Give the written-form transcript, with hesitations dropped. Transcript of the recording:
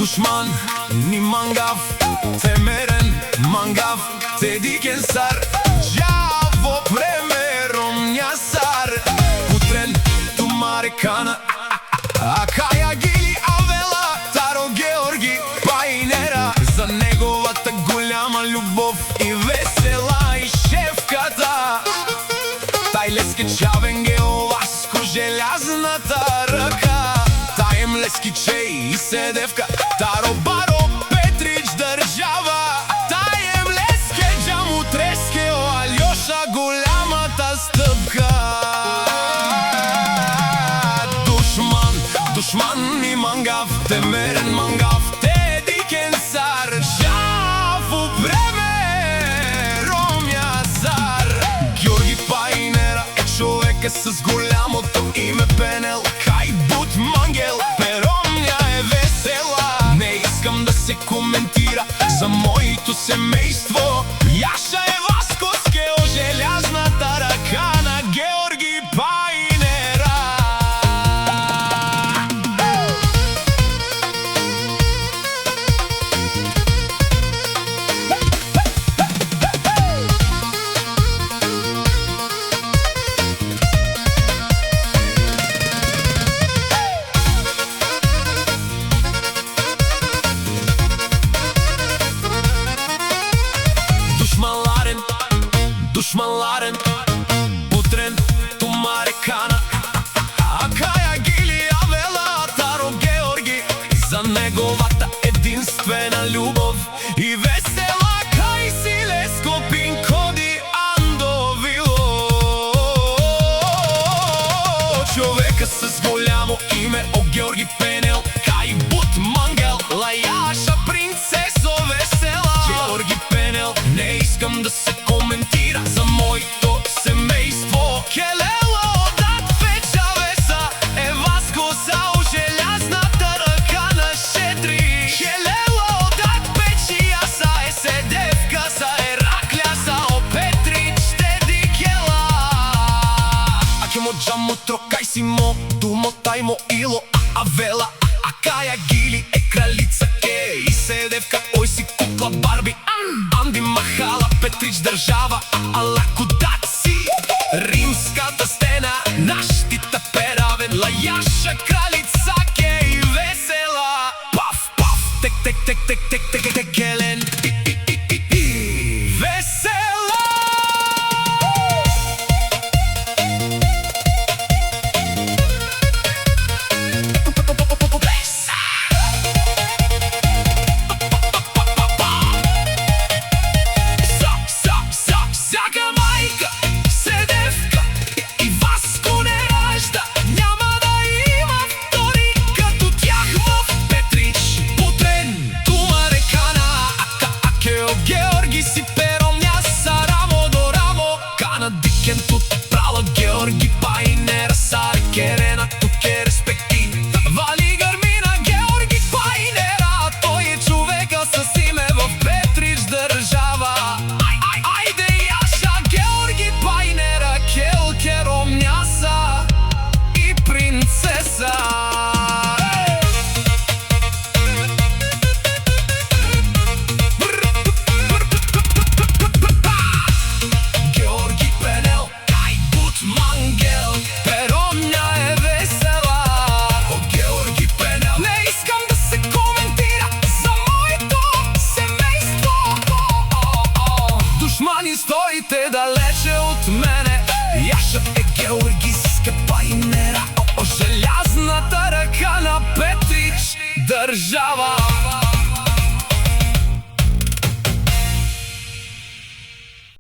Душман ни мангав, темерен мангав, теди кенсар, джаво премером нясар. Утрен тумаре кана, Акаја Гили Авела, Таро Георги Паинера, за неговата голяма љубов и весела и шефката. Тај Лески Чавенгел, Васко желязната ръка, тајем Лески Чеј и Седевка, Таро Баро Петрич држава, тајем Леске Джаму Трескео, Алјоша голямата стъпка. Душман ми мангав, темерен мангав, теди кенсар, жаво премером јазар. Георги Паинера е човека с голямото име Пенел, кај Бут Мангел, перомња е весела. Не искам да се коментира за моето семейство. Јаша е Васкоскео, желязната ръка на Георги Паинера. Душманларен, утрен тумаре кана, Акаја Гили Авела, Таро Георги, за неговата единствена љубов и весела, кај си Леско Пинкоди Андовило. Човека с голямо име о Георги Пенел, кај Бут Мангел, Лајаша принцесо весела. Георги Пенел, не искам да се коментира за моето семейство. Келела одат печа веса, е Васкоса у желязната ръка на Шетри. Келела одат печи јаса, е Седевка са Еракляса, о Петрич теди кела. Аке мо джамо трокај си мо, думо тај мо ило, Авела, Акаја Гили е кралица ке и Седевка, ој си кукла Барби. Анди Махала, Петрич држава, Алако Даци, римската стена, наштита Перавен, Лајаша кралица ке и весела. Паф, паф, тек, тек, тек, тек, тек, тек, тек, келен, весела. Георги си перомња са рамо до рамо, кана дикен тут прала Георги Паинера, саре керена тут ке респекти. Вали гърмина Георги Паинера, тој е човека с име в Петрич држава. Ајде Јаша Георги Паинера, кел керомња са и принцеса. Стоите далече от мене, Јаша е Георгиска Паинера, о желязната ръка на Петрич држава.